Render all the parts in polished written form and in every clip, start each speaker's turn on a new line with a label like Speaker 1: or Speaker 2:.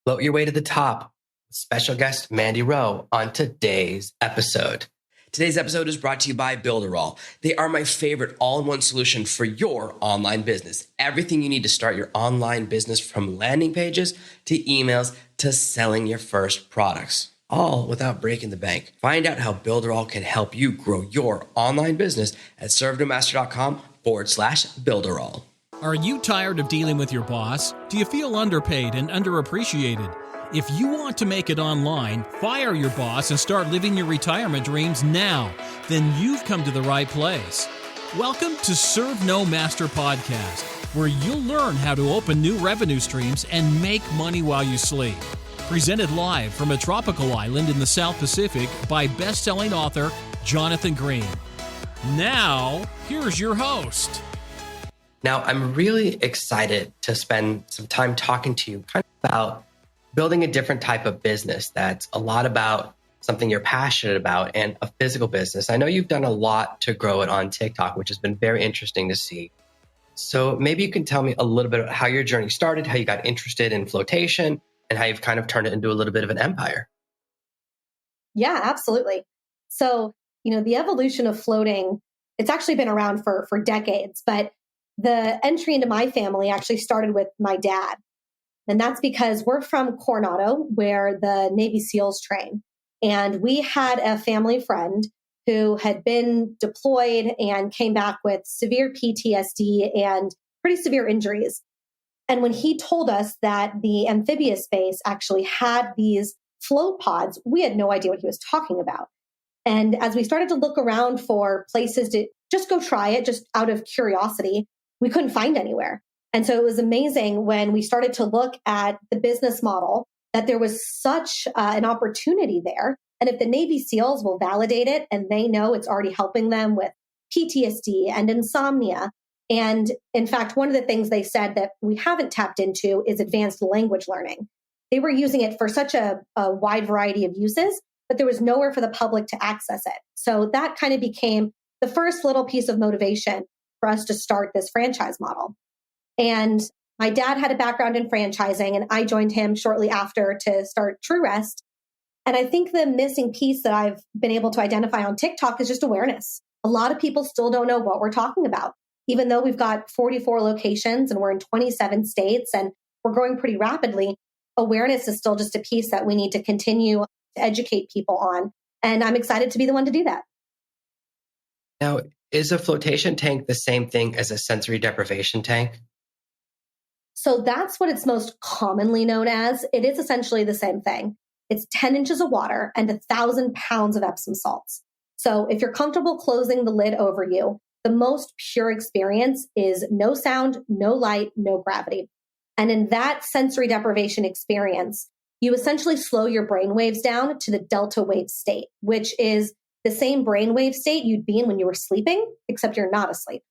Speaker 1: Float your way to the top. Special guest Mandy Rowe on today's episode. Today's episode is brought to you by Builderall. They are my favorite all-in-one solution for your online business. Everything you need to start your online business, from landing pages to emails to selling your first products, all without breaking the bank. Find out how Builderall can help you grow your online business at servenomaster.com/Builderall.
Speaker 2: Are you tired of dealing with your boss? Do you feel underpaid and underappreciated? If you want to make it online, fire your boss and start living your retirement dreams now, then you've come to the right place. Welcome to Serve No Master Podcast, where you'll learn how to open new revenue streams and make money while you sleep. Presented live from a tropical island in the South Pacific by best-selling author Jonathan Green. Now, here's your host.
Speaker 1: Now, I'm really excited to spend some time talking to you kind of about building a different type of business that's a lot about something you're passionate about and a physical business. I know you've done a lot to grow it on TikTok, which has been very interesting to see. So maybe you can tell me a little bit about how your journey started, how you got interested in flotation, and how you've kind of turned it into a little bit of an empire.
Speaker 3: Yeah, absolutely. So, the evolution of floating, it's actually been around for decades, but the entry into my family actually started with my dad. And that's because we're from Coronado, where the Navy SEALs train. And we had a family friend who had been deployed and came back with severe PTSD and pretty severe injuries. And when he told us that the amphibious base actually had these float pods, we had no idea what he was talking about. And as we started to look around for places to just go try it, just out of curiosity, we couldn't find anywhere. And so it was amazing when we started to look at the business model that there was such an opportunity there. And if the Navy SEALs will validate it and they know it's already helping them with PTSD and insomnia. And in fact, one of the things they said that we haven't tapped into is advanced language learning. They were using it for such a wide variety of uses, but there was nowhere for the public to access it. So that kind of became the first little piece of motivation for us to start this franchise model. And my dad had a background in franchising, and I joined him shortly after to start TrueRest. And I think the missing piece that I've been able to identify on TikTok is just awareness. A lot of people still don't know what we're talking about, even though we've got 44 locations and we're in 27 states and we're growing pretty rapidly. Awareness is still just a piece that we need to continue to educate people on. And I'm excited to be the one to do that.
Speaker 1: Now, is a flotation tank the same thing as a sensory deprivation tank?
Speaker 3: So that's what it's most commonly known as. It is essentially the same thing. It's 10 inches of water and 1,000 pounds of Epsom salts. So if you're comfortable closing the lid over you, the most pure experience is no sound, no light, no gravity. And in that sensory deprivation experience, you essentially slow your brain waves down to the delta wave state, which is the same brainwave state you'd be in when you were sleeping, except you're not asleep.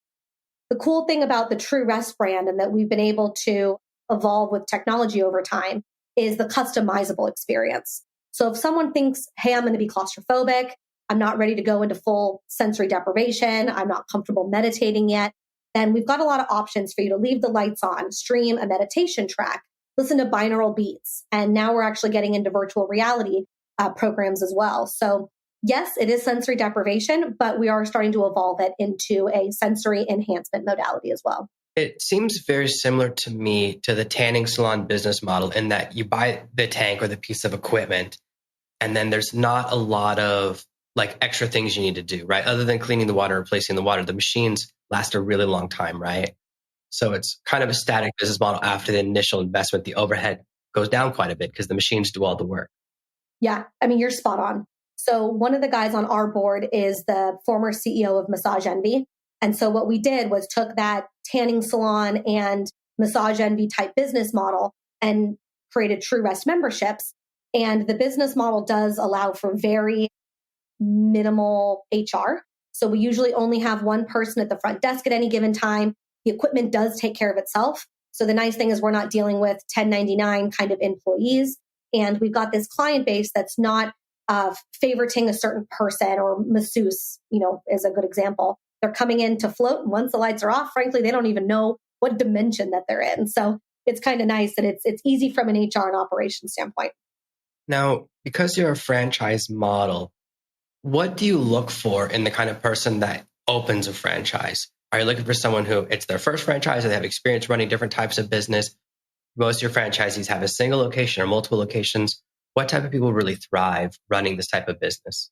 Speaker 3: The cool thing about the TrueRest brand and that we've been able to evolve with technology over time is the customizable experience. So if someone thinks, hey, I'm going to be claustrophobic, I'm not ready to go into full sensory deprivation, I'm not comfortable meditating yet, then we've got a lot of options for you to leave the lights on, stream a meditation track, listen to binaural beats. And now we're actually getting into virtual reality programs as well. So yes, it is sensory deprivation, but we are starting to evolve it into a sensory enhancement modality as well.
Speaker 1: It seems very similar to me to the tanning salon business model in that you buy the tank or the piece of equipment, and then there's not a lot of extra things you need to do, right? Other than cleaning the water, replacing the water, the machines last a really long time, right? So it's kind of a static business model after the initial investment. The overhead goes down quite a bit because the machines do all the work.
Speaker 3: Yeah, I mean, you're spot on. So one of the guys on our board is the former CEO of Massage Envy. And so what we did was took that tanning salon and Massage Envy type business model and created TrueRest memberships. And the business model does allow for very minimal HR. So we usually only have one person at the front desk at any given time. The equipment does take care of itself. So the nice thing is we're not dealing with 1099 kind of employees. And we've got this client base that's not favoriting a certain person, or masseuse, is a good example. They're coming in to float, and once the lights are off, frankly, they don't even know what dimension that they're in. So it's kind of nice that it's easy from an HR and operations standpoint.
Speaker 1: Now, because you're a franchise model, what do you look for in the kind of person that opens a franchise? Are you looking for someone who it's their first franchise or they have experience running different types of business? Most of your franchisees have a single location or multiple locations. What type of people really thrive running this type of business?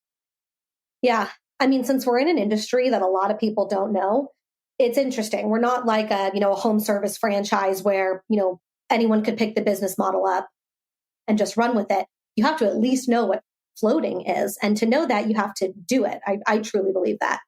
Speaker 3: Yeah. I mean, since we're in an industry that a lot of people don't know, it's interesting. We're not like a home service franchise where, anyone could pick the business model up and just run with it. You have to at least know what floating is. And to know that, you have to do it. I truly believe that.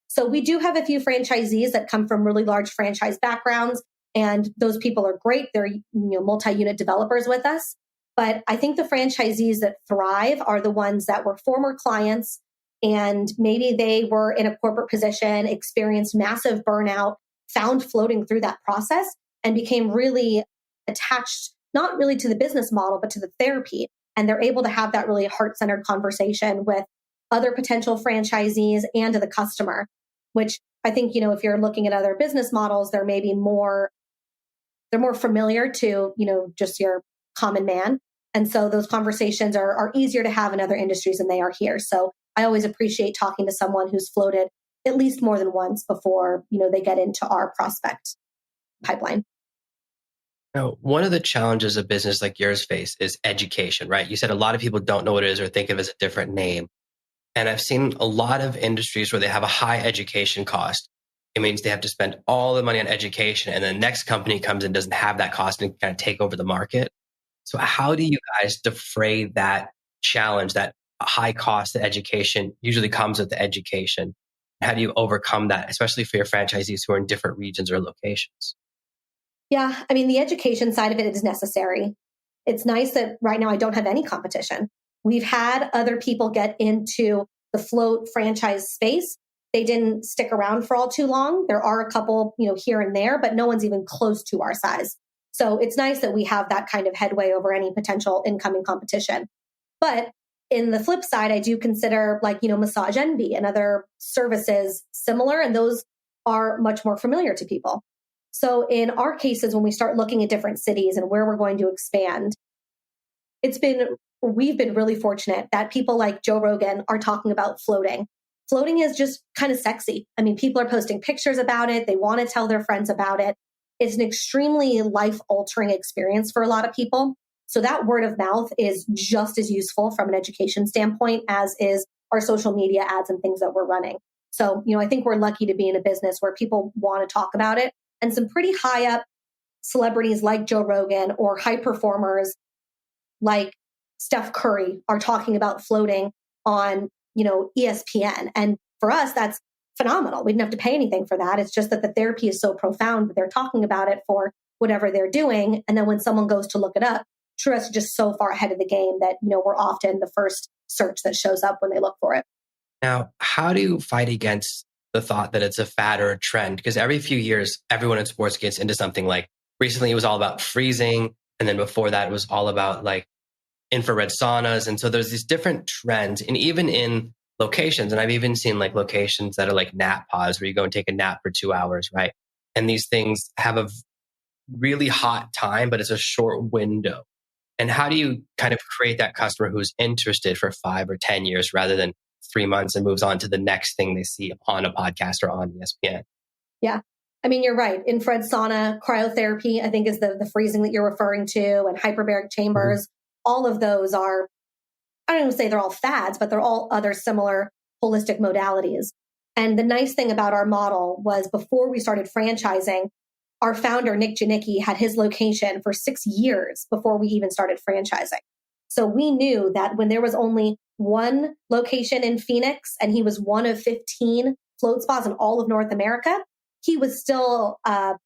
Speaker 3: So we do have a few franchisees that come from really large franchise backgrounds, and those people are great. They're multi-unit developers with us. But I think the franchisees that thrive are the ones that were former clients, and maybe they were in a corporate position, experienced massive burnout, found floating through that process, and became really attached, not really to the business model, but to the therapy. And they're able to have that really heart-centered conversation with other potential franchisees and to the customer, which I think, if you're looking at other business models, they're more familiar to, just your common man. And so those conversations are easier to have in other industries than they are here. So I always appreciate talking to someone who's floated at least more than once before, they get into our prospect pipeline.
Speaker 1: Now, one of the challenges a business like yours face is education, right? You said a lot of people don't know what it is or think of it as a different name. And I've seen a lot of industries where they have a high education cost. It means they have to spend all the money on education, and the next company comes and doesn't have that cost and kind of take over the market. So how do you guys defray that challenge, that high cost that education usually comes with the education? How do you overcome that, especially for your franchisees who are in different regions or locations?
Speaker 3: Yeah, I mean, the education side of it is necessary. It's nice that right now I don't have any competition. We've had other people get into the float franchise space. They didn't stick around for all too long. There are a couple, here and there, but no one's even close to our size. So it's nice that we have that kind of headway over any potential incoming competition. But in the flip side, I do consider Massage Envy and other services similar, and those are much more familiar to people. So in our cases, when we start looking at different cities and where we're going to expand, we've been really fortunate that people like Joe Rogan are talking about floating. Floating is just kind of sexy. I mean, people are posting pictures about it. They want to tell their friends about it. It's an extremely life-altering experience for a lot of people. So that word of mouth is just as useful from an education standpoint as is our social media ads and things that we're running. So, I think we're lucky to be in a business where people want to talk about it. And some pretty high up celebrities like Joe Rogan or high performers like Steph Curry are talking about floating on, ESPN. And for us, that's phenomenal. We didn't have to pay anything for that. It's just that the therapy is so profound that they're talking about it for whatever they're doing. And then when someone goes to look it up, Truist is just so far ahead of the game that, we're often the first search that shows up when they look for it.
Speaker 1: Now, how do you fight against the thought that it's a fad or a trend? Because every few years, everyone in sports gets into something. Like recently it was all about freezing. And then before that, it was all about like infrared saunas. And so there's these different trends, and even in locations. And I've even seen like locations that are like nap pods where you go and take a nap for 2 hours, right? And these things have a really hot time, but it's a short window. And how do you kind of create that customer who's interested for 5 or 10 years rather than 3 months and moves on to the next thing they see on a podcast or on ESPN?
Speaker 3: Yeah. I mean, you're right. Infrared sauna, cryotherapy, I think is the freezing that you're referring to, and hyperbaric chambers. Mm-hmm. All of those are, I don't even say they're all fads, but they're all other similar holistic modalities. And the nice thing about our model was before we started franchising, our founder, Nick Janicki, had his location for 6 years before we even started franchising. So we knew that when there was only one location in Phoenix and he was one of 15 float spas in all of North America, he was still had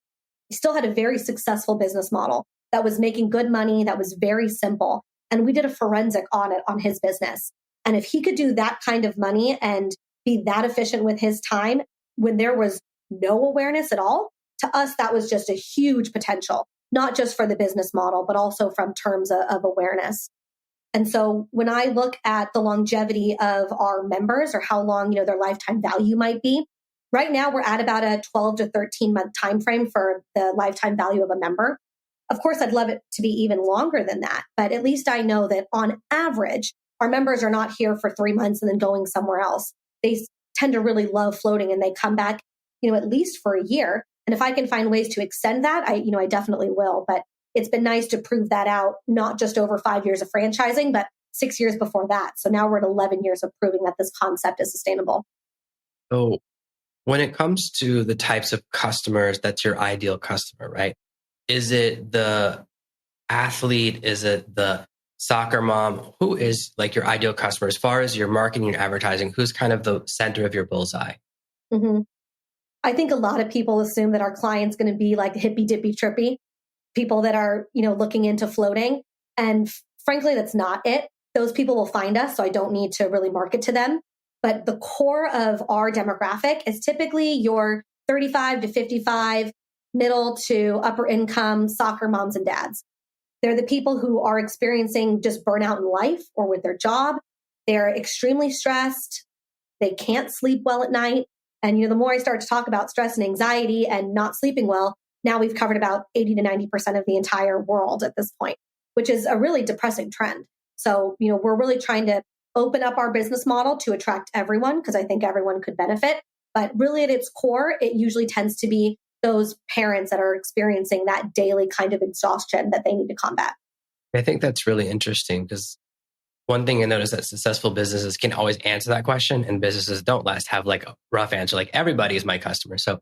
Speaker 3: a very successful business model that was making good money, that was very simple. And we did a forensic audit on his business. And if he could do that kind of money and be that efficient with his time when there was no awareness at all, to us, that was just a huge potential, not just for the business model, but also from terms of awareness. And so when I look at the longevity of our members or how long, their lifetime value might be, right now we're at about a 12 to 13 month time frame for the lifetime value of a member. Of course, I'd love it to be even longer than that, but at least I know that on average, our members are not here for 3 months and then going somewhere else. They tend to really love floating and they come back, at least for a year. And if I can find ways to extend that, I definitely will. But it's been nice to prove that out, not just over 5 years of franchising, but 6 years before that. So now we're at 11 years of proving that this concept is sustainable.
Speaker 1: So when it comes to the types of customers, that's your ideal customer, right? Is it the athlete? Is it the soccer mom? Who is like your ideal customer as far as your marketing and advertising? Who's kind of the center of your bullseye?
Speaker 3: Mm-hmm. I think a lot of people assume that our client's going to be like hippy dippy trippy people that are, looking into floating. And frankly, that's not it. Those people will find us. So I don't need to really market to them. But the core of our demographic is typically your 35 to 55, middle to upper income soccer moms and dads. They're the people who are experiencing just burnout in life or with their job. They're extremely stressed. They can't sleep well at night. And, the more I start to talk about stress and anxiety and not sleeping well, now we've covered about 80 to 90% of the entire world at this point, which is a really depressing trend. So, we're really trying to open up our business model to attract everyone because I think everyone could benefit. But really at its core, it usually tends to be those parents that are experiencing that daily kind of exhaustion that they need to combat.
Speaker 1: I think that's really interesting because one thing I noticed that successful businesses can always answer that question and businesses don't last have like a rough answer, like everybody is my customer. So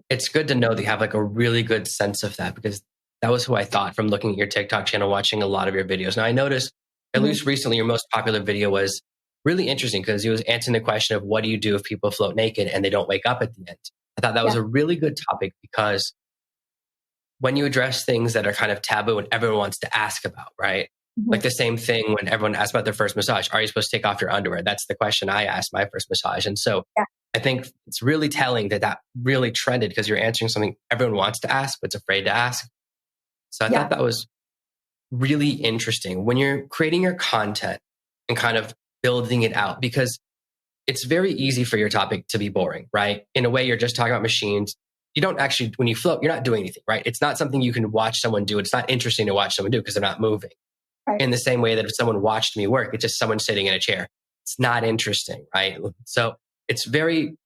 Speaker 1: it's good to know that you have like a really good sense of that because that was who I thought from looking at your TikTok channel, watching a lot of your videos. Now I noticed at least recently your most popular video was really interesting because he was answering the question of what do you do if people float naked and they don't wake up at the end? I thought that was a really good topic because when you address things that are kind of taboo and everyone wants to ask about, right? Like the same thing when everyone asks about their first massage. Are you supposed to take off your underwear? That's the question I asked my first massage. And so I think it's really telling that really trended because you're answering something everyone wants to ask, but's afraid to ask. So I thought that was really interesting when you're creating your content and kind of building it out because it's very easy for your topic to be boring, right? In a way, you're just talking about machines. You don't actually, when you float, you're not doing anything, right? It's not something you can watch someone do. It's not interesting to watch someone do because they're not moving. Right. In the same way that if someone watched me work, it's just someone sitting in a chair. It's not interesting, right? So it's very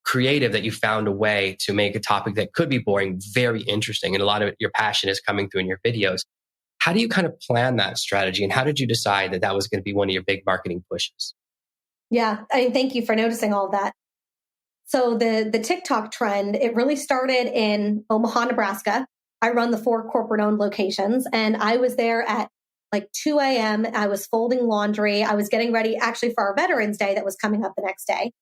Speaker 1: creative that you found a way to make a topic that could be boring very interesting. And a lot of your passion is coming through in your videos. How do you kind of plan that strategy? And how did you decide that was going to be one of your big marketing pushes?
Speaker 3: Yeah, thank you for noticing all of that. So the TikTok trend, it really started in Omaha, Nebraska. I run the 4 corporate-owned locations, and I was there at like 2 a.m. I was folding laundry. I was getting ready actually for our Veterans Day that was coming up the next day.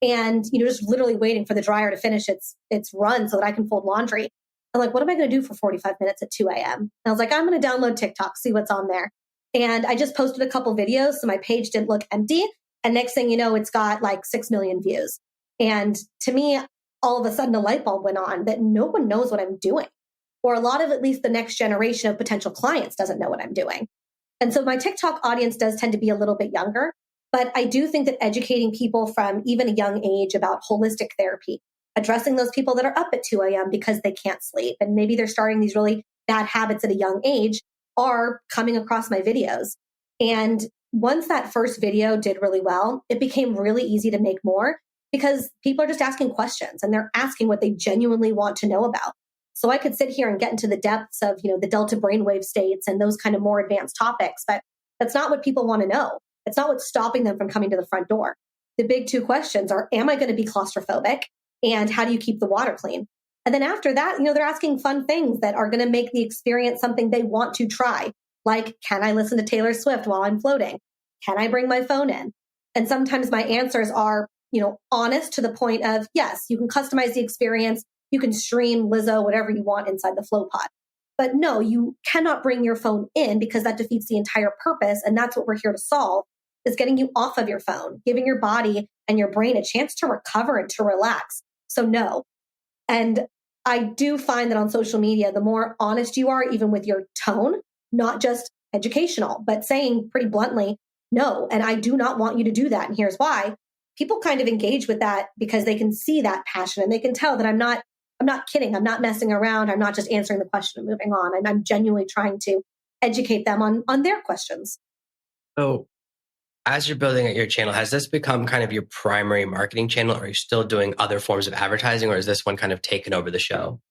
Speaker 3: And, just literally waiting for the dryer to finish its run so that I can fold laundry. I'm like, what am I going to do for 45 minutes at 2 a.m.? And I was like, I'm going to download TikTok, see what's on there. And I just posted a couple videos so my page didn't look empty. And next thing you know, it's got like 6 million views. And to me, all of a sudden a light bulb went on that no one knows what I'm doing. Or a lot of at least the next generation of potential clients doesn't know what I'm doing. And so my TikTok audience does tend to be a little bit younger, but I do think that educating people from even a young age about holistic therapy, addressing those people that are up at 2 a.m. because they can't sleep, and maybe they're starting these really bad habits at a young age, are coming across my videos. And once that first video did really well, it became really easy to make more because people are just asking questions and they're asking what they genuinely want to know about. So I could sit here and get into the depths of, the delta brainwave states and those kind of more advanced topics, but that's not what people want to know. It's not what's stopping them from coming to the front door. The big 2 questions are, am I going to be claustrophobic? And how do you keep the water clean? And then after that, they're asking fun things that are going to make the experience something they want to try. Like, can I listen to Taylor Swift while I'm floating? Can I bring my phone in? And sometimes my answers are, honest to the point of, yes, you can customize the experience. You can stream Lizzo, whatever you want inside the flow pod. But no, you cannot bring your phone in because that defeats the entire purpose. And that's what we're here to solve, is getting you off of your phone, giving your body and your brain a chance to recover and to relax. So no. And I do find that on social media, the more honest you are, even with your tone, not just educational, but saying pretty bluntly, no, and I do not want you to do that. And here's why. People kind of engage with that because they can see that passion and they can tell that I'm not I'm not kidding. I'm not messing around. I'm not just answering the question and moving on. I'm genuinely trying to educate them on their questions.
Speaker 1: So as you're building out your channel, has this become kind of your primary marketing channel? Or are you still doing other forms of advertising, or is this one kind of taken over the show?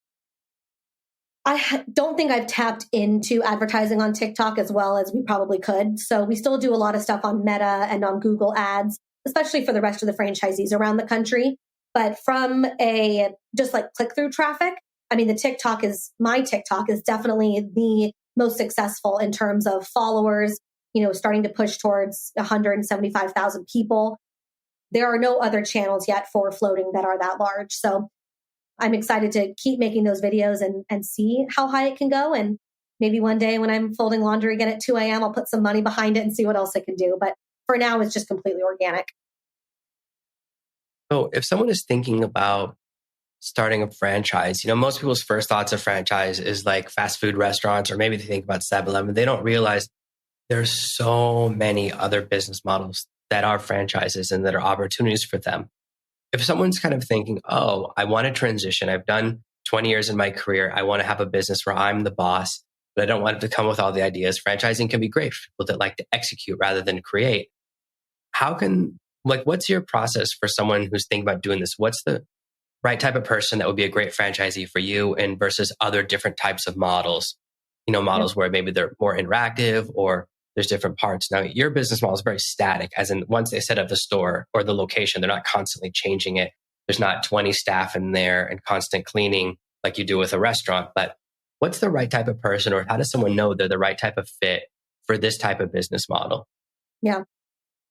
Speaker 3: Don't think I've tapped into advertising on TikTok as well as we probably could. So we still do a lot of stuff on Meta and on Google Ads, especially for the rest of the franchisees around the country. But from a just like click through traffic, I mean, my TikTok is definitely the most successful in terms of followers, starting to push towards 175,000 people. There are no other channels yet for floating that are that large. So I'm excited to keep making those videos and see how high it can go. And maybe one day when I'm folding laundry again at 2 a.m., I'll put some money behind it and see what else I can do. But for now, it's just completely organic.
Speaker 1: So if someone is thinking about starting a franchise, most people's first thoughts of franchise is like fast food restaurants, or maybe they think about 7-Eleven. They don't realize there's so many other business models that are franchises and that are opportunities for them. If someone's kind of thinking, oh, I want to transition, I've done 20 years in my career, I want to have a business where I'm the boss, but I don't want it to come with all the ideas. Franchising can be great for people that like to execute rather than create. What's your process for someone who's thinking about doing this? What's the right type of person that would be a great franchisee for you, and versus other different types of models, models where maybe they're more interactive or there's different parts. Now, your business model is very static, as in once they set up the store or the location, they're not constantly changing it. There's not 20 staff in there and constant cleaning like you do with a restaurant. But what's the right type of person, or how does someone know they're the right type of fit for this type of business model?
Speaker 3: Yeah.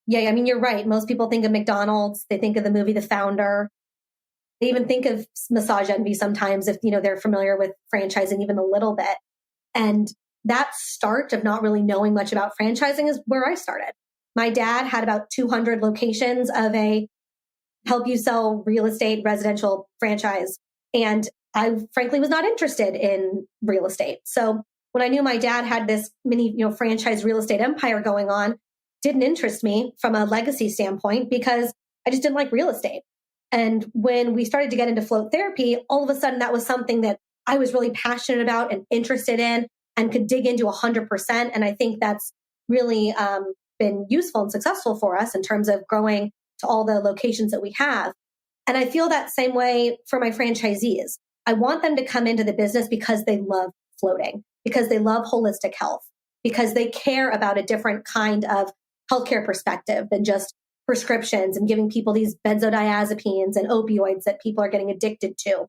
Speaker 3: Yeah. I mean, you're right. Most people think of McDonald's. They think of the movie The Founder. They even think of Massage Envy sometimes if, they're familiar with franchising even a little bit. And that start of not really knowing much about franchising is where I started. My dad had about 200 locations of a help you sell real estate residential franchise. And I frankly was not interested in real estate. So when I knew my dad had this mini, franchise real estate empire going on, didn't interest me from a legacy standpoint because I just didn't like real estate. And when we started to get into float therapy, all of a sudden that was something that I was really passionate about and interested in and could dig into 100%. And I think that's really been useful and successful for us in terms of growing to all the locations that we have. And I feel that same way for my franchisees. I want them to come into the business because they love floating, because they love holistic health, because they care about a different kind of healthcare perspective than just prescriptions and giving people these benzodiazepines and opioids that people are getting addicted to.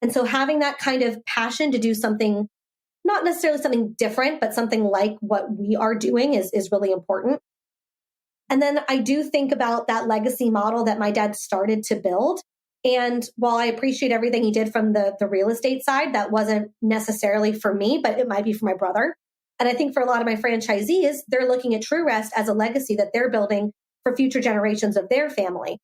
Speaker 3: And so having that kind of passion to do something, not necessarily something different, but something like what we are doing is really important. And then I do think about that legacy model that my dad started to build. And while I appreciate everything he did from the real estate side, that wasn't necessarily for me, but it might be for my brother. And I think for a lot of my franchisees, they're looking at True Rest as a legacy that they're building for future generations of their family.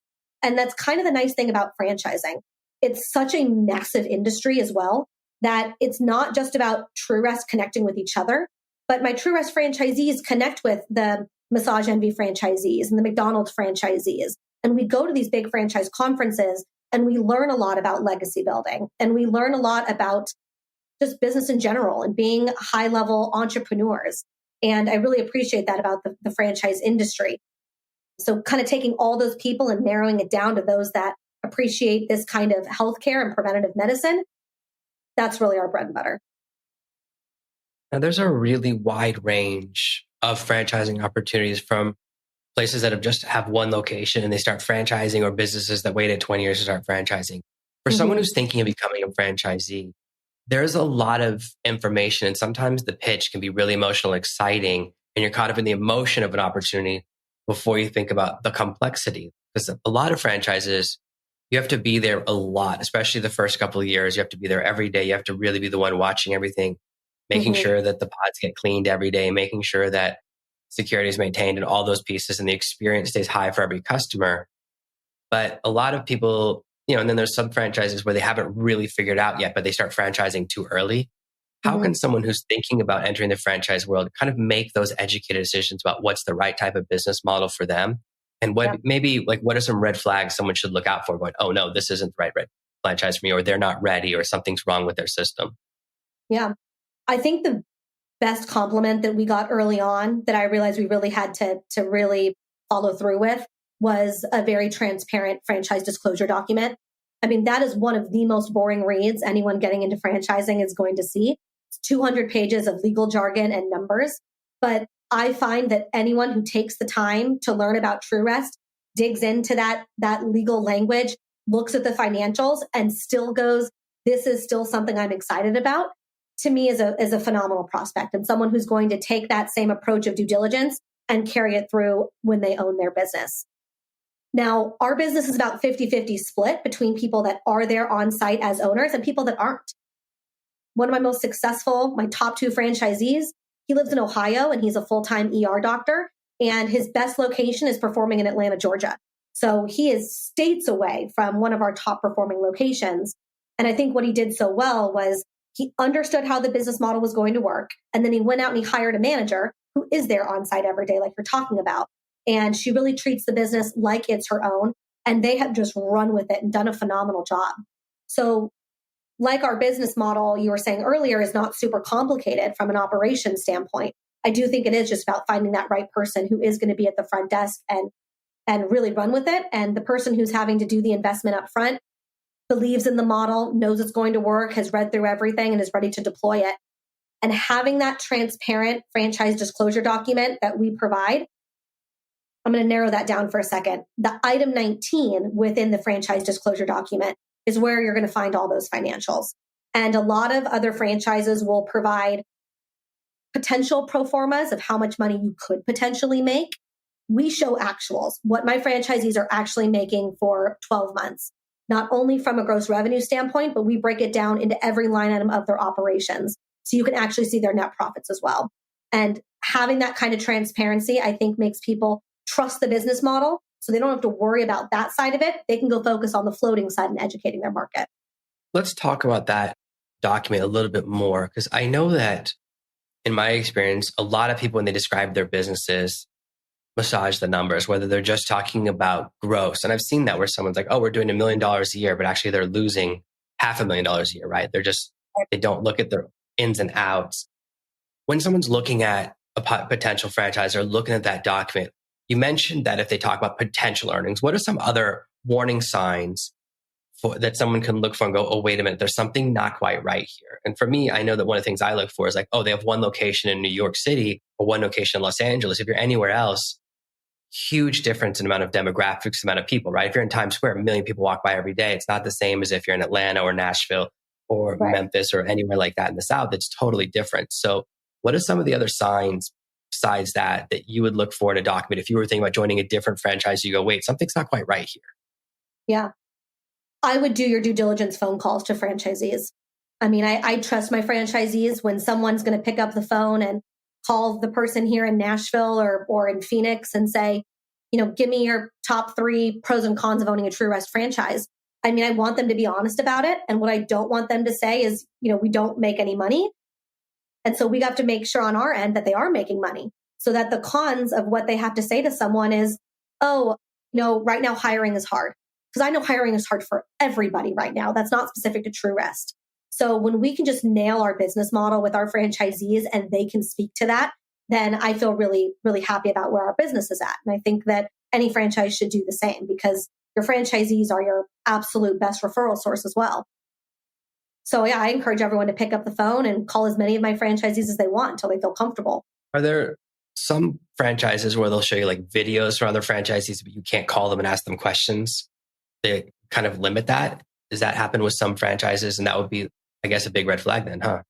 Speaker 3: And that's kind of the nice thing about franchising. It's such a massive industry as well that it's not just about True Rest connecting with each other, but my True Rest franchisees connect with the Massage Envy franchisees and the McDonald's franchisees. And we go to these big franchise conferences and we learn a lot about legacy building, and we learn a lot about just business in general and being high level entrepreneurs. And I really appreciate that about the franchise industry. So kind of taking all those people and narrowing it down to those that appreciate this kind of healthcare and preventative medicine, that's really our bread and butter.
Speaker 1: Now, there's a really wide range of franchising opportunities, from places that have one location and they start franchising, or businesses that waited 20 years to start franchising. For someone who's thinking of becoming a franchisee, there's a lot of information, and sometimes the pitch can be really emotional, exciting, and you're caught up in the emotion of an opportunity before you think about the complexity. Because a lot of franchises, you have to be there a lot, especially the first couple of years. You have to be there every day. You have to really be the one watching everything, making sure that the pods get cleaned every day, making sure that security is maintained and all those pieces, and the experience stays high for every customer. But a lot of people, and then there's some franchises where they haven't really figured out yet, but they start franchising too early. How can someone who's thinking about entering the franchise world kind of make those educated decisions about what's the right type of business model for them? And what are some red flags someone should look out for going, oh no, this isn't the right. franchise from you, or they're not ready, or something's wrong with their system?
Speaker 3: Yeah. I think the best compliment that we got early on that I realized we really had to really follow through with was a very transparent franchise disclosure document. I mean, that is one of the most boring reads anyone getting into franchising is going to see. It's 200 pages of legal jargon and numbers. But I find that anyone who takes the time to learn about TrueRest, digs into that legal language, looks at the financials, and still goes, this is still something I'm excited about, to me is a phenomenal prospect, and someone who's going to take that same approach of due diligence and carry it through when they own their business. Now, our business is about 50-50 split between people that are there on site as owners and people that aren't. One of my most successful, my top 2 franchisees, he lives in Ohio and he's a full-time ER doctor, and his best location is performing in Atlanta, Georgia. So he is states away from one of our top performing locations. And I think what he did so well was he understood how the business model was going to work. And then he went out and he hired a manager who is there on site every day, like you're talking about. And she really treats the business like it's her own. And they have just run with it and done a phenomenal job. So like our business model, you were saying earlier, is not super complicated from an operations standpoint. I do think it is just about finding that right person who is going to be at the front desk and really run with it. And the person who's having to do the investment up front believes in the model, knows it's going to work, has read through everything, and is ready to deploy it. And having that transparent franchise disclosure document that we provide, I'm going to narrow that down for a second. The item 19 within the franchise disclosure document is where you're going to find all those financials. And a lot of other franchises will provide potential pro formas of how much money you could potentially make. We show actuals, what my franchisees are actually making for 12 months, not only from a gross revenue standpoint, but we break it down into every line item of their operations. So you can actually see their net profits as well. And having that kind of transparency, I think, makes people trust the business model. So they don't have to worry about that side of it. They can go focus on the floating side and educating their market.
Speaker 1: Let's talk about that document a little bit more, because I know that in my experience, a lot of people, when they describe their businesses, massage the numbers, whether they're just talking about gross. And I've seen that where someone's like, oh, we're doing $1 million a year, but actually they're losing $500,000 a year, right? They don't look at their ins and outs. When someone's looking at a potential franchise or looking at that document, you mentioned that if they talk about potential earnings, what are some other warning signs that someone can look for and go, oh, wait a minute, there's something not quite right here? And for me, I know that one of the things I look for is like, oh, they have one location in New York City or one location in Los Angeles. If you're anywhere else, huge difference in amount of demographics, amount of people, right? If you're in Times Square, 1 million people walk by every day. It's not the same as if you're in Atlanta or Nashville or
Speaker 3: Right.
Speaker 1: Memphis or anywhere like that in the South. It's totally different. So what are some of the other signs besides that you would look for in a document? If you were thinking about joining a different franchise, you go, wait, something's not quite right here.
Speaker 3: Yeah. I would do your due diligence phone calls to franchisees. I mean, I trust my franchisees. When someone's going to pick up the phone and call the person here in Nashville or in Phoenix and say, give me your top 3 pros and cons of owning a TrueRest franchise. I mean, I want them to be honest about it. And what I don't want them to say is, we don't make any money. And so we have to make sure on our end that they are making money, so that the cons of what they have to say to someone is, oh, right now hiring is hard. Because I know hiring is hard for everybody right now. That's not specific to TrueRest. So when we can just nail our business model with our franchisees and they can speak to that, then I feel really, really happy about where our business is at. And I think that any franchise should do the same, because your franchisees are your absolute best referral source as well. So yeah, I encourage everyone to pick up the phone and call as many of my franchisees as they want until they feel comfortable.
Speaker 1: Are there some franchises where they'll show you like videos from other franchisees, but you can't call them and ask them questions? They kind of limit that. Does that happen with some franchises? And that would be, I guess, a big red flag then, huh?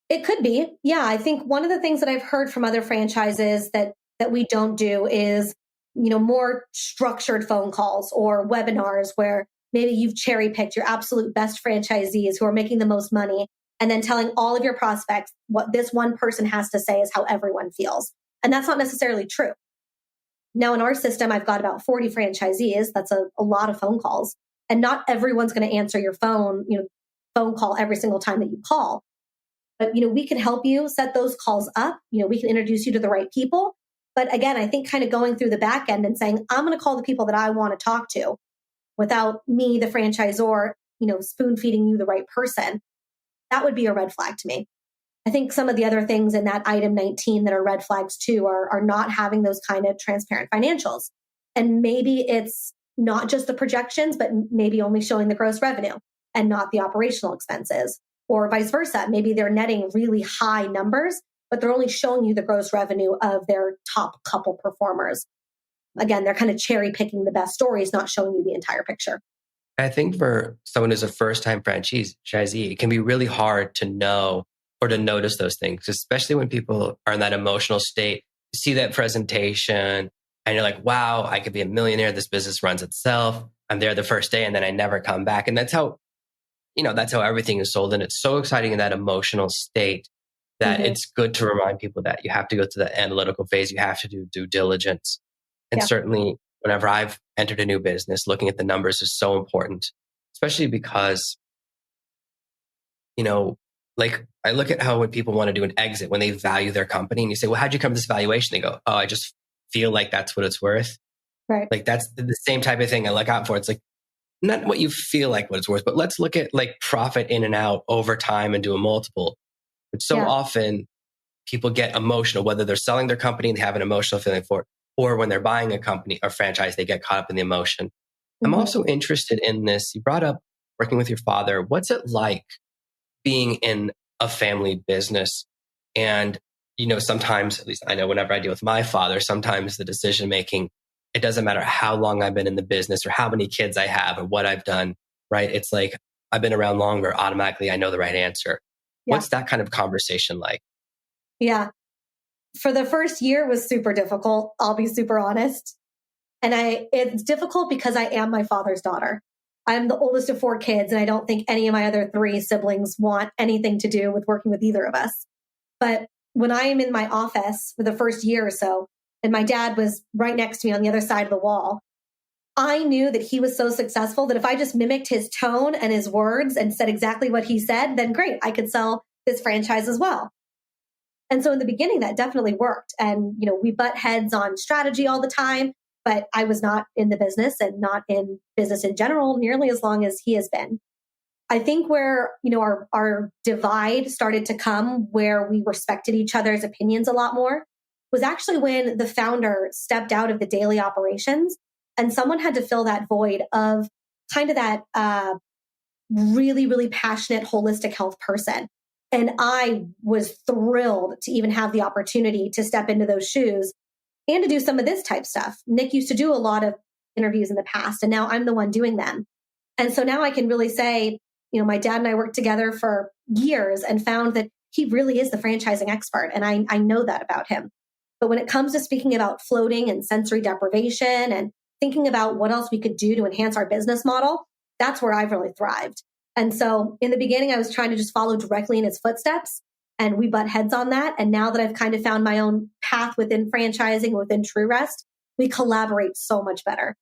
Speaker 3: It could be. Yeah. I think one of the things that I've heard from other franchises that we don't do is, more structured phone calls or webinars where maybe you've cherry picked your absolute best franchisees who are making the most money, and then telling all of your prospects what this one person has to say is how everyone feels. And that's not necessarily true. Now, in our system, I've got about 40 franchisees. That's a lot of phone calls. And not everyone's going to answer your phone call every single time that you call. But, we can help you set those calls up. We can introduce you to the right people. But again, I think kind of going through the back end and saying, I'm going to call the people that I want to talk to, without me, the franchisor, spoon feeding you the right person, that would be a red flag to me. I think some of the other things in that item 19 that are red flags too are not having those kind of transparent financials. And maybe it's not just the projections, but maybe only showing the gross revenue and not the operational expenses, or vice versa. Maybe they're netting really high numbers, but they're only showing you the gross revenue of their top couple performers. Again, they're kind of cherry picking the best stories, not showing you the entire picture.
Speaker 1: I think for someone who's a first time franchisee, it can be really hard to know or to notice those things, especially when people are in that emotional state. You see that presentation and you're like, wow, I could be a millionaire. This business runs itself. I'm there the first day and then I never come back. And that's how everything is sold. And it's so exciting in that emotional state that it's good to remind people that you have to go to the analytical phase. You have to do due diligence. And certainly whenever I've entered a new business, looking at the numbers is so important, especially because, like I look at how when people want to do an exit, when they value their company and you say, well, how'd you come to this valuation? They go, oh, I just feel like that's what it's worth.
Speaker 3: Right.
Speaker 1: Like that's the same type of thing I look out for. It's like, not what you feel like what it's worth, but let's look at like profit in and out over time and do a multiple. But so often people get emotional, whether they're selling their company and they have an emotional feeling for it, or when they're buying a company or franchise, they get caught up in the emotion. I'm also interested in this. You brought up working with your father. What's it like being in a family business? And, sometimes, at least I know whenever I deal with my father, sometimes the decision making, it doesn't matter how long I've been in the business or how many kids I have or what I've done, right? It's like I've been around longer. Automatically, I know the right answer.
Speaker 3: Yeah.
Speaker 1: What's that kind of conversation like?
Speaker 3: Yeah. For the first year was super difficult. I'll be super honest. And it's difficult because I am my father's daughter. I'm the oldest of 4 kids, and I don't think any of my other 3 siblings want anything to do with working with either of us. But when I am in my office for the first year or so, and my dad was right next to me on the other side of the wall, I knew that he was so successful that if I just mimicked his tone and his words and said exactly what he said, then great, I could sell this franchise as well. And so in the beginning, that definitely worked. And, we butt heads on strategy all the time, but I was not in the business and not in business in general nearly as long as he has been. I think where, our divide started to come, where we respected each other's opinions a lot more, was actually when the founder stepped out of the daily operations and someone had to fill that void of kind of that really, really passionate, holistic health person. And I was thrilled to even have the opportunity to step into those shoes and to do some of this type stuff. Nick used to do a lot of interviews in the past, and now I'm the one doing them. And so now I can really say, my dad and I worked together for years and found that he really is the franchising expert. And I know that about him. But when it comes to speaking about floating and sensory deprivation and thinking about what else we could do to enhance our business model, that's where I've really thrived. And so in the beginning, I was trying to just follow directly in his footsteps, and we butt heads on that. And now that I've kind of found my own path within franchising, within TrueRest, we collaborate so much better.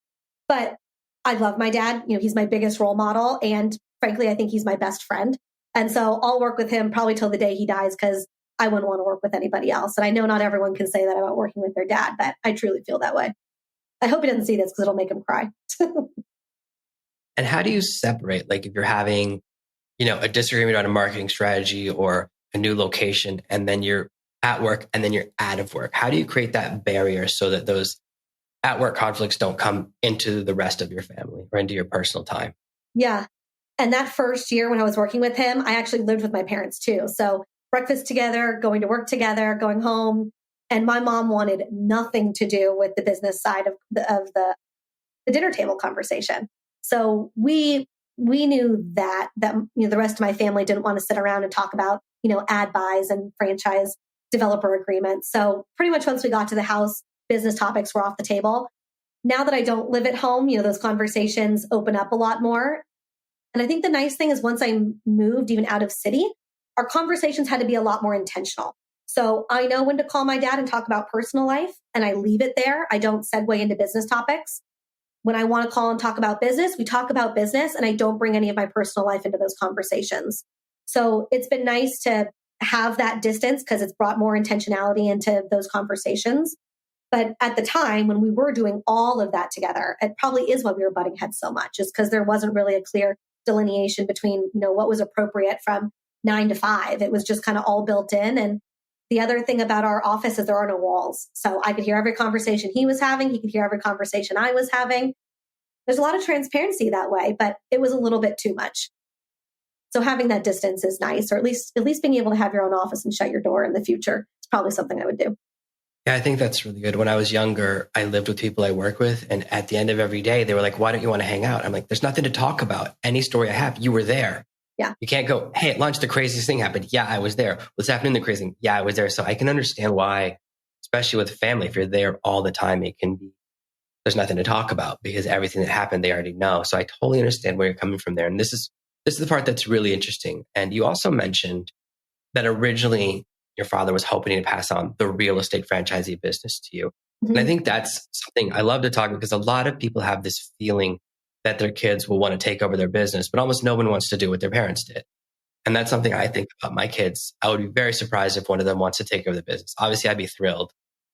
Speaker 3: But I love my dad. He's my biggest role model. And frankly, I think he's my best friend. And so I'll work with him probably till the day he dies, because I wouldn't want to work with anybody else. And I know not everyone can say that about working with their dad, but I truly feel that way. I hope he doesn't see this because it'll make him cry.
Speaker 1: And how do you separate, like if you're having, a disagreement on a marketing strategy or a new location, and then you're at work and then you're out of work? How do you create that barrier so that those at work conflicts don't come into the rest of your family or into your personal time?
Speaker 3: Yeah. And that first year when I was working with him, I actually lived with my parents too. So breakfast together, going to work together, going home. And my mom wanted nothing to do with the business side of the dinner table conversation. So we knew that the rest of my family didn't want to sit around and talk about, ad buys and franchise developer agreements. So pretty much once we got to the house, business topics were off the table. Now that I don't live at home, those conversations open up a lot more. And I think the nice thing is once I moved even out of city, our conversations had to be a lot more intentional. So I know when to call my dad and talk about personal life, and I leave it there. I don't segue into business topics. When I want to call and talk about business, we talk about business, and I don't bring any of my personal life into those conversations. So it's been nice to have that distance because it's brought more intentionality into those conversations. But at the time when we were doing all of that together, it probably is why we were butting heads so much, is because there wasn't really a clear delineation between, what was appropriate from 9 to 5. It was just kind of all built in. And the other thing about our office is there are no walls. So I could hear every conversation he was having. He could hear every conversation I was having. There's a lot of transparency that way, but it was a little bit too much. So having that distance is nice, or at least being able to have your own office and shut your door in the future. It's probably something I would do.
Speaker 1: Yeah, I think that's really good. When I was younger, I lived with people I work with. And at the end of every day, they were like, why don't you want to hang out? I'm like, there's nothing to talk about. Any story I have, you were there.
Speaker 3: Yeah.
Speaker 1: You can't go, hey, at lunch, the craziest thing happened. Yeah, I was there. What's happening? The crazy thing? Yeah, I was there. So I can understand why, especially with family, if you're there all the time, it can be, there's nothing to talk about because everything that happened, they already know. So I totally understand where you're coming from there. And this is the part that's really interesting. And you also mentioned that originally your father was hoping to pass on the real estate franchisee business to you.
Speaker 3: Mm-hmm.
Speaker 1: And I think that's something I love to talk about because a lot of people have this feeling that their kids will want to take over their business, but almost no one wants to do what their parents did. And that's something I think about my kids. I would be very surprised if one of them wants to take over the business. Obviously, I'd be thrilled,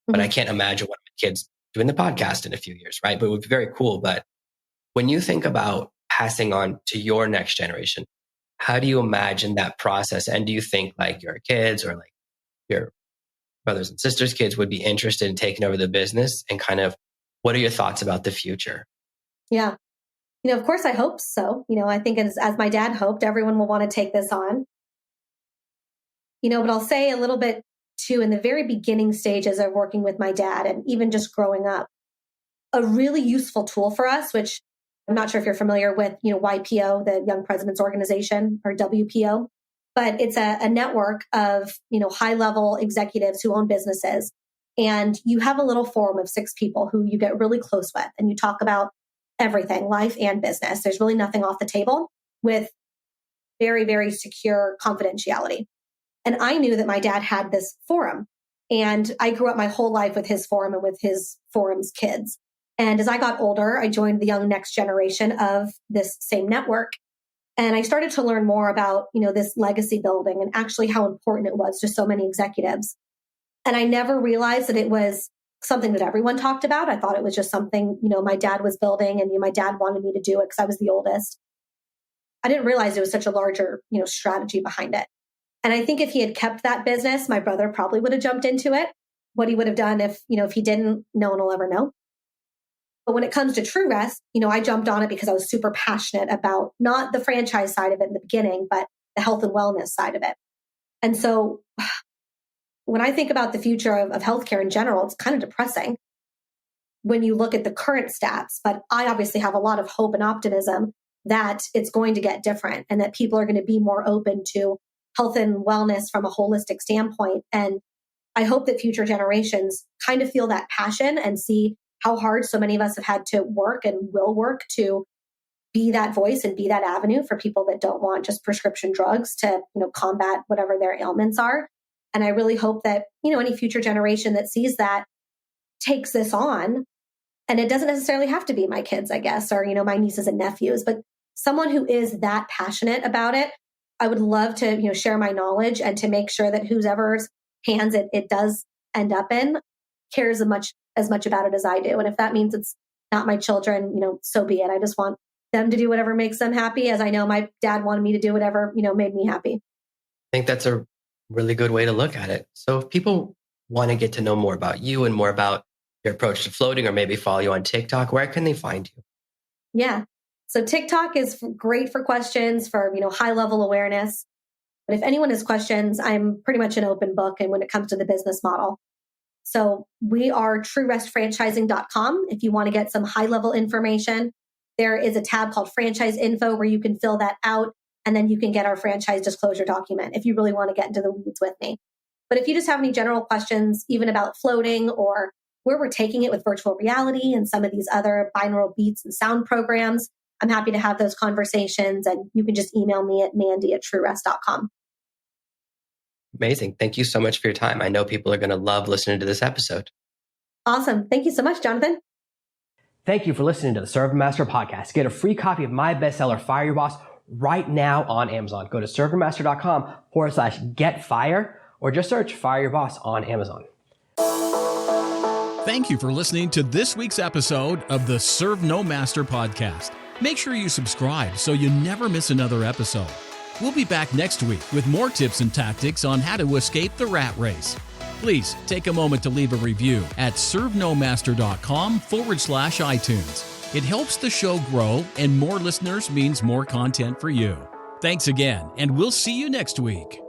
Speaker 1: but I can't imagine one of my kids doing the podcast in a few years, right? But it would be very cool. But when you think about passing on to your next generation, how do you imagine that process? And do you think like your kids or like your brothers and sisters' kids would be interested in taking over the business? And kind of what are your thoughts about the future?
Speaker 3: Yeah. Of course, I hope so. I think as my dad hoped, everyone will want to take this on. But I'll say a little bit too, in the very beginning stages of working with my dad and even just growing up, a really useful tool for us, which I'm not sure if you're familiar with, YPO, the Young Presidents Organization, or WPO, but it's a network of, high-level executives who own businesses. And you have a little forum of 6 people who you get really close with, and you talk about everything, life and business. There's really nothing off the table with very, very secure confidentiality. And I knew that my dad had this forum, and I grew up my whole life with his forum and with his forum's kids. And as I got older, I joined the young next generation of this same network. And I started to learn more about, this legacy building and actually how important it was to so many executives. And I never realized that it was something that everyone talked about. I thought it was just something, my dad was building, and my dad wanted me to do it because I was the oldest. I didn't realize it was such a larger, strategy behind it. And I think if he had kept that business, my brother probably would have jumped into it. What he would have done if he didn't, no one will ever know. But when it comes to TrueRest, I jumped on it because I was super passionate about not the franchise side of it in the beginning, but the health and wellness side of it. And so when I think about the future of healthcare in general, it's kind of depressing when you look at the current stats. But I obviously have a lot of hope and optimism that it's going to get different and that people are going to be more open to health and wellness from a holistic standpoint. And I hope that future generations kind of feel that passion and see how hard so many of us have had to work and will work to be that voice and be that avenue for people that don't want just prescription drugs to, combat whatever their ailments are. And I really hope that, any future generation that sees that takes this on. And it doesn't necessarily have to be my kids, I guess, or, my nieces and nephews, but someone who is that passionate about it. I would love to, share my knowledge and to make sure that whoever's hands it does end up in cares as much about it as I do. And if that means it's not my children, so be it. I just want them to do whatever makes them happy, as I know my dad wanted me to do whatever, made me happy.
Speaker 1: I think that's a really good way to look at it. So if people want to get to know more about you and more about your approach to floating, or maybe follow you on TikTok, where can they find you?
Speaker 3: Yeah. So TikTok is great for questions, for, high level awareness. But if anyone has questions, I'm pretty much an open book. And when it comes to the business model, so we are TrueRestFranchising.com. If you want to get some high level information, there is a tab called Franchise Info where you can fill that out. And then you can get our franchise disclosure document if you really want to get into the weeds with me. But if you just have any general questions, even about floating or where we're taking it with virtual reality and some of these other binaural beats and sound programs, I'm happy to have those conversations. And you can just email me at mandy@truerest.com.
Speaker 1: Amazing. Thank you so much for your time. I know people are going to love listening to this episode.
Speaker 3: Awesome. Thank you so much, Jonathan.
Speaker 1: Thank you for listening to the Serve Master podcast. Get a free copy of my bestseller, Fire Your Boss, right now on Amazon. Go to servermaster.com/getfire, or just search Fire Your Boss on Amazon.
Speaker 2: Thank you for listening to this week's episode of the Serve No Master podcast. Make sure you subscribe so you never miss another episode. We'll be back next week with more tips and tactics on how to escape the rat race. Please take a moment to leave a review at servenomaster.com/iTunes. It helps the show grow, and more listeners means more content for you. Thanks again, and we'll see you next week.